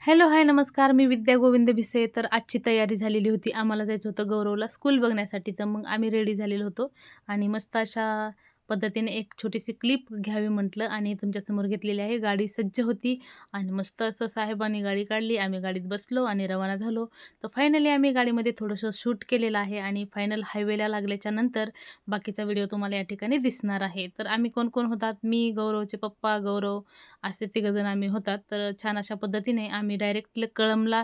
Hello, हाय, नमस्कार. मी विद्या गोविंद भिसे. तर आजची तयारी झालेली होती. आम्हाला जायचं होतं गौरवला स्कूल बघण्यासाठी. तर मग आम्ही रेडी झालेलो होतो आणि मस्त अशा पद्धतीने एक छोटीशी क्लिप घ्यावी म्हटलं आणि तुमच्यासमोर घेतलेली आहे. गाडी सज्ज होती आणि मस्त असं साहेबांनी गाडी काढली. आम्ही गाडीत बसलो आणि रवाना झालो. तर फायनली आम्ही गाडीमध्ये थोडंसं शूट केलेलं आहे आणि फायनल हायवेला लागल्याच्या नंतर बाकीचा व्हिडिओ तुम्हाला या ठिकाणी दिसणार आहे. तर आम्ही कोण-कोण होतात? मी, गौरवचे पप्पा, गौरव असे तिघंजण आम्ही होतात. तर छान अशा पद्धतीने आम्ही डायरेक्ट कळंबला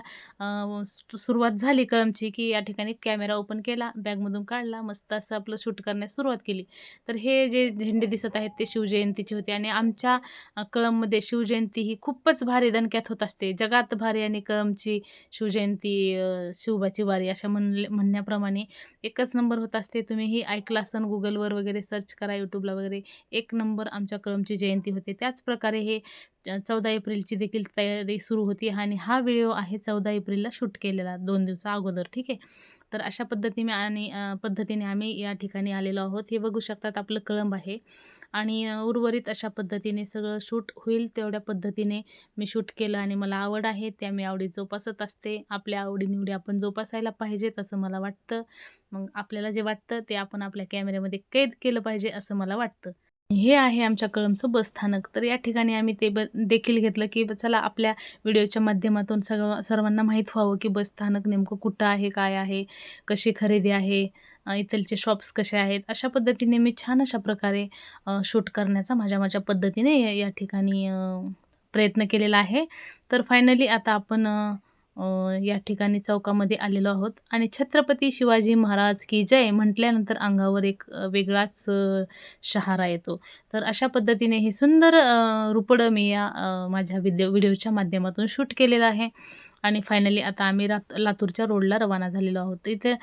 सुरुवात झाली कळंबची, की या ठिकाणी कॅमेरा ओपन केला, बॅगमधून काढला, मस्त असं आपलं शूट करण्यास सुरुवात केली. तर हे जे झेंडे दिसत आहेत ते शिवजयंतीचे होते आणि आमच्या कळंबमध्ये शिवजयंती ही खूपच भारी दणक्यात होत असते. जगात भारी आणि कळंबची शिवजयंती शिवबाची वारी अशा म्हणण्याप्रमाणे एकच नंबर होत असते. तुम्हीही ऐकलं असेल Googleवर वगैरे सर्च करा, YouTubeला वगैरे. एक नंबर आमच्या कळंबची जयंती होते. त्याचप्रकारे हे 14 एप्रिलची देखील तयारी सुरू होती आणि हा व्हिडिओ आहे 14 एप्रिलला शूट केलेला 2 दिवसा अगोदर, ठीक आहे. तर अशा पद्धतीने आणि पद्धतीने आम्ही या ठिकाणी आलेलो आहोत. हे बघू शकतात आपलं कळंब आहे आणि उर्वरित अशा पद्धतीने सगळं शूट होईल तेवढ्या पद्धतीने मी शूट केलं आणि मला आवड आहे त्या मी आवडी जोपासत असते. आपल्या आवडी आपण जोपासायला पाहिजेत असं मला वाटतं. मग आपल्याला जे वाटतं ते आपण आपल्या कॅमेऱ्यामध्ये कैद केलं पाहिजे असं मला वाटतं. हे आहे आमच्या कळंबचं बसस्थानक. तर या ठिकाणी आम्ही ते देखील घेतलं, की चला आपल्या व्हिडिओच्या माध्यमातून सर्वांना माहीत व्हावं, की बसस्थानक नेमकं कुठं आहे, काय आहे, कशी खरेदी आहे, इथलचे शॉप्स कसे आहेत. अशा पद्धतीने मी छान अशा प्रकारे शूट करण्याचा माझ्या माझ्या पद्धतीने या ठिकाणी प्रयत्न केलेला आहे. तर फायनली आता आपण अ, या ठिकाणी चौकामध्ये आलेलो आहोत आणि छत्रपती शिवाजी महाराज की जय म्हटल्यानंतर अंगावर एक वेगळाच शहारा येतो. तर अशा पद्धतीने हे सुंदर रूपडं मी या माझ्या व्हिडिओच्या माध्यमातून शूट केलेलं आहे आणि फायनली आता आम्ही लातूरच्या रोडला रवाना झालेलो आहोत. इथे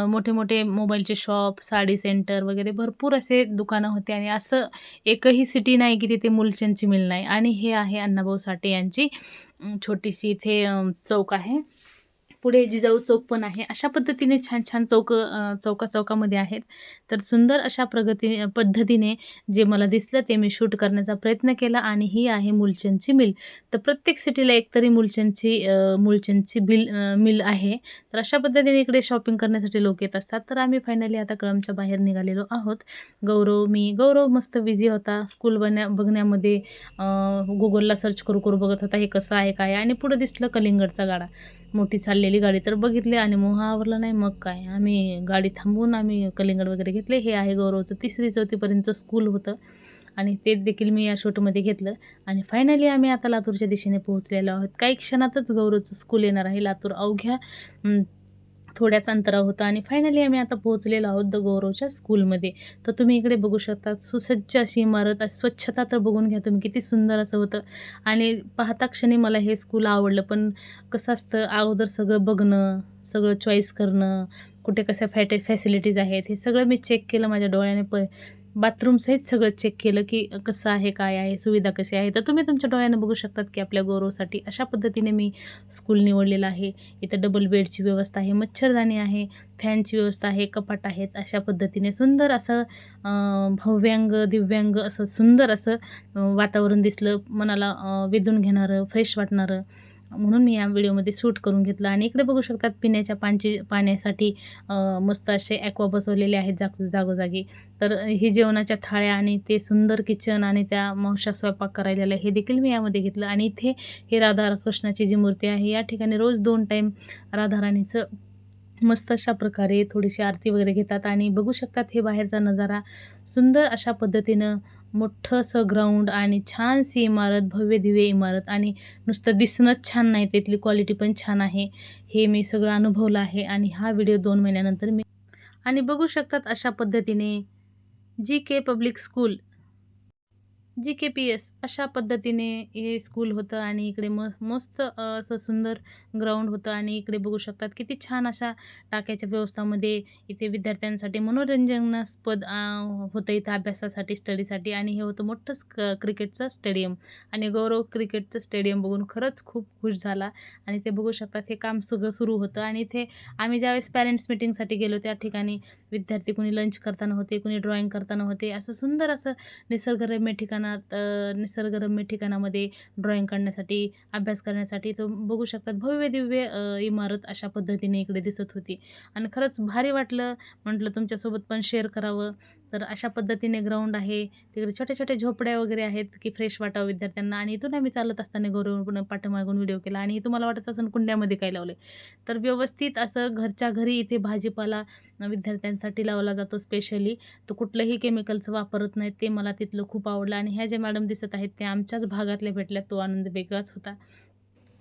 मोठे-मोठे मोबाईलचे शॉप, साडी सेंटर वगैरे भरपूर असे दुकानं होते आणि असं एकही सिटी नाही की तिथे मुलचंदची मिल नाही आणि हे आहे अण्णाभाऊ साठे यांची छोटीशी इथे चौक आहे. पुढे जिजाऊ चौक पण आहे. अशा पद्धतीने छान-छान चौका-चौकामध्ये आहेत. तर सुंदर अशा पद्धतीने जे मला दिसलं ते मी शूट करण्याचा प्रयत्न केला आणि ही आहे मुलचंदची मिल. तर प्रत्येक सिटीला एकतरी मुलचंदची मिल आहे. तर अशा पद्धतीने इकडे शॉपिंग करण्यासाठी लोक येत असतात. तर आम्ही फायनली आता कळंबच्या बाहेर निघालेलो आहोत. गौरव मस्त बिझी होता स्कूल बघण्यामध्ये. Googleला सर्च करू बघत होता हे कसं आहे, काय आहे आणि पुढं दिसलं कलिंगडचा गाडा. मोठी चाललेली गाडी तर बघितली आणि मोह आवरला नाही मग काय. आम्ही गाडी थांबवून आम्ही कलिंगड वगैरे घेतले. हे आहे गौरवचं 3री-4थीपर्यंतचं स्कूल होतं आणि ते देखील मी या शूटमध्ये घेतलं आणि फायनली आम्ही आता लातूरच्या दिशेने पोहोचलेलो आहोत. काही क्षणातच गौरवचं स्कूल येणार आहे. लातूर अवघ्या थोड्याच अंतरावर होतं आणि फायनली आम्ही आता पोहोचलेलो आहोत गौरवच्या स्कूलमध्ये. तर तुम्ही इकडे बघू शकता सुसज्ज अशी इमारत, स्वच्छता तर बघून घ्या तुम्ही किती सुंदर असं होतं आणि पाहता क्षणी मला हे स्कूल आवडलं. पण कसं असतं अगोदर सगळं बघणं, सगळं चॉईस करणं, कुठे कशा फॅसिलिटीज आहेत हे सगळं मी चेक केलं माझ्या डोळ्याने. बाथरूमसहित सगळं चेक केलं, की कसं आहे, काय आहे, सुविधा कशी आहे. तर तुम्ही तुमच्या डोळ्याने बघू शकतात, की आपल्या गौरवसाठी अशा पद्धतीने मी स्कूल निवडलेलं आहे. इथं डबल बेडची व्यवस्था आहे, मच्छरदाणी आहे, फॅनची व्यवस्था आहे, कपाट आहेत. अशा पद्धतीने सुंदर असं भव्यांग, दिव्यांग असं सुंदर असं वातावरण दिसलं. मनाला वेधून घेणारं, फ्रेश वाटणारं. म्हणून मी या व्हिडिओमध्ये शूट करून घेतलं आणि इकडे बघू शकतात पिण्याच्या पाण्यासाठी मस्त असे ॲक्वा बसवलेले आहेत जागोजागी. तर ही जेवणाच्या थाळ्या आणि ते सुंदर किचन आणि त्या मावश्या स्वयंपाक करायला हे देखील मी यामध्ये घेतलं आणि इथे हे राधाकृष्णाची जी मूर्ती आहे या ठिकाणी रोज 2 टाईम राधाराणीचं मस्त अशा प्रकारे थोडीशी आरती वगैरे घेतात आणि बघू शकतात हे बाहेरचा नजारा सुंदर अशा पद्धतीनं मोठं असं ग्राउंड आणि छानशी इमारत, भव्य-दिव्य इमारत आणि नुसतं दिसणंच छान नाही, तिथली क्वालिटी पण छान आहे. हे मी सगळं अनुभवलं आहे आणि हा व्हिडिओ 2 महिन्यानंतर मी आणि बघू शकतात अशा पद्धतीने जी.के. Public school जी.के.पी.एस. अशा पद्धतीने हे स्कूल होतं आणि इकडे मस्त असं सुंदर ग्राउंड होतं आणि इकडे बघू शकतात किती छान अशा टाक्याच्या व्यवस्थामध्ये इथे विद्यार्थ्यांसाठी मनोरंजनास्पद होतं इथं अभ्यासासाठी, स्टडीसाठी आणि हे होतं मोठं क्रिकेटचं स्टेडियम आणि गौरव क्रिकेटचं स्टेडियम बघून खरंच खूप खुश झाला आणि ते बघू शकतात हे काम सगळं सुरू होतं आणि इथे आम्ही ज्यावेळेस पॅरेंट्स मीटिंगसाठी गेलो त्या ठिकाणी विद्यार्थी कोणी लंच करताना होते, कोणी ड्रॉइंग करताना होते. असं सुंदर असं निसर्गरम्य ठिकाण ठिकाणात निसर्गरम्य ठिकाणामध्ये ड्रॉइंग काढण्यासाठी, अभ्यास करण्यासाठी तर बघू शकतात भव्य दिव्य इमारत अशा पद्धतीने इकडे दिसत होती. आणि खरंच भारी वाटलं. म्हटलं तुमच्यासोबत पण शेअर करावं. तर अशा पद्धतीने ग्राउंड आहे. तिकडे छोट्या-छोट्या झोपड्या वगैरे आहेत, की फ्रेश वाटावं विद्यार्थ्यांना. आणि इथून आम्ही चालत असताना गौरवपूर्ण पाठीमागून व्हिडिओ केला. आणि तुम्हाला वाटत असेल कुंड्यामध्ये काय लावलंय. तर व्यवस्थित असं घरच्या घरी इथे भाजीपाला विद्यार्थ्यांसाठी लावला जातो स्पेशली. तर कुठलंही केमिकलचं वापरत नाहीत. ते मला तिथलं खूप आवडलं. आणि ह्या ज्या मॅडम दिसत आहेत त्या आमच्याच भागातल्या भेटल्या. तो आनंद वेगळाच होता.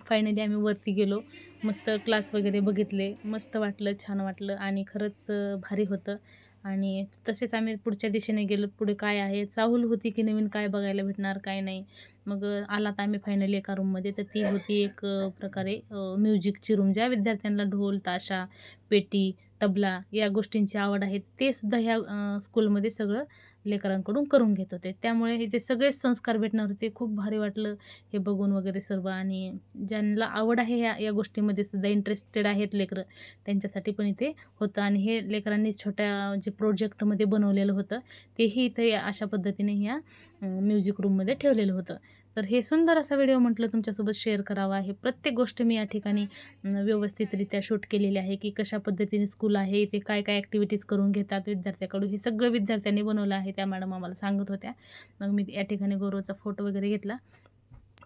फायनली आम्ही वरती गेलो. मस्त क्लास वगैरे बघितले. मस्त वाटलं, छान वाटलं आणि खरंच भारी होतं. आणि तसेच आम्ही पुढच्या दिशेने गेलो. पुढे काय आहे, चाहूल होती की नवीन काय बघायला भेटणार, काय नाही. मग आलात आम्ही फायनली एका रूममध्ये. तर ती होती एक प्रकारे म्युझिकची रूम. ज्या विद्यार्थ्यांना ढोल, ताशा, पेटी, तबला या गोष्टींची आवड आहे, ते सुद्धा ह्या स्कूलमध्ये सगळं लेकरांकडून करून घेत होते. त्यामुळे इथे सगळेच संस्कार भेटणार होते. खूप भारी वाटलं हे बघून वगैरे सर्व. आणि ज्यांना आवड आहे या या गोष्टीमध्ये सुद्धा इंटरेस्टेड आहेत लेकरं, त्यांच्यासाठी पण इथे होतं. आणि हे लेकरांनी छोट्या जे प्रोजेक्टमध्ये बनवलेलं होतं तेही इथे अशा पद्धतीने ह्या म्युझिक रूममध्ये ठेवलेलं होतं. तर हे सुंदर असा व्हिडिओ म्हटलं तुमच्यासोबत शेअर करावा. हे प्रत्येक गोष्ट मी या ठिकाणी व्यवस्थितरित्या शूट केलेली आहे, की कशा पद्धतीने स्कूल आहे, इथे काय काय ॲक्टिव्हिटीज करून घेतात विद्यार्थ्याकडून. हे सगळं विद्यार्थ्यांनी बनवलं आहे, त्या मॅडम आम्हाला सांगत होत्या. मग मी या ठिकाणी गौरवचा फोटो वगैरे घेतला,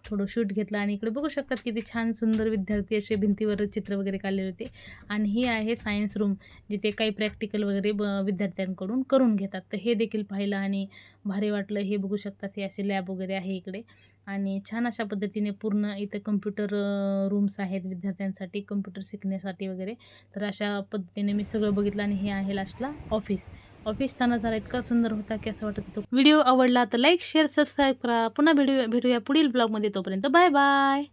थोडं शूट घेतलं. आणि इकडे बघू शकतात किती छान सुंदर विद्यार्थी असे भिंतीवर चित्र वगैरे काढलेले होते. आणि ही आहे सायन्स रूम, जिथे काही प्रॅक्टिकल वगैरे विद्यार्थ्यांकडून करून घेतात. तर हे देखील पाहिलं आणि भारी वाटलं. हे बघू शकतात, हे असे लॅब वगैरे आहे इकडे. आणि छान अशा पद्धतीने पूर्ण इथं कम्प्युटर रूम्स आहेत विद्यार्थ्यांसाठी, कम्प्युटर शिकण्यासाठी वगैरे. तर अशा पद्धतीने मी सगळं बघितलं. आणि हे आहे लास्टला ऑफिस. ऑफिसचा नजारा इतका सुंदर होता की असं वाटत होतं. व्हिडिओ आवडला तर लाईक, शेअर, सबस्क्राईब करा. पुन्हा भेटूया पुढील ब्लॉगमध्ये. तोपर्यंत बाय बाय.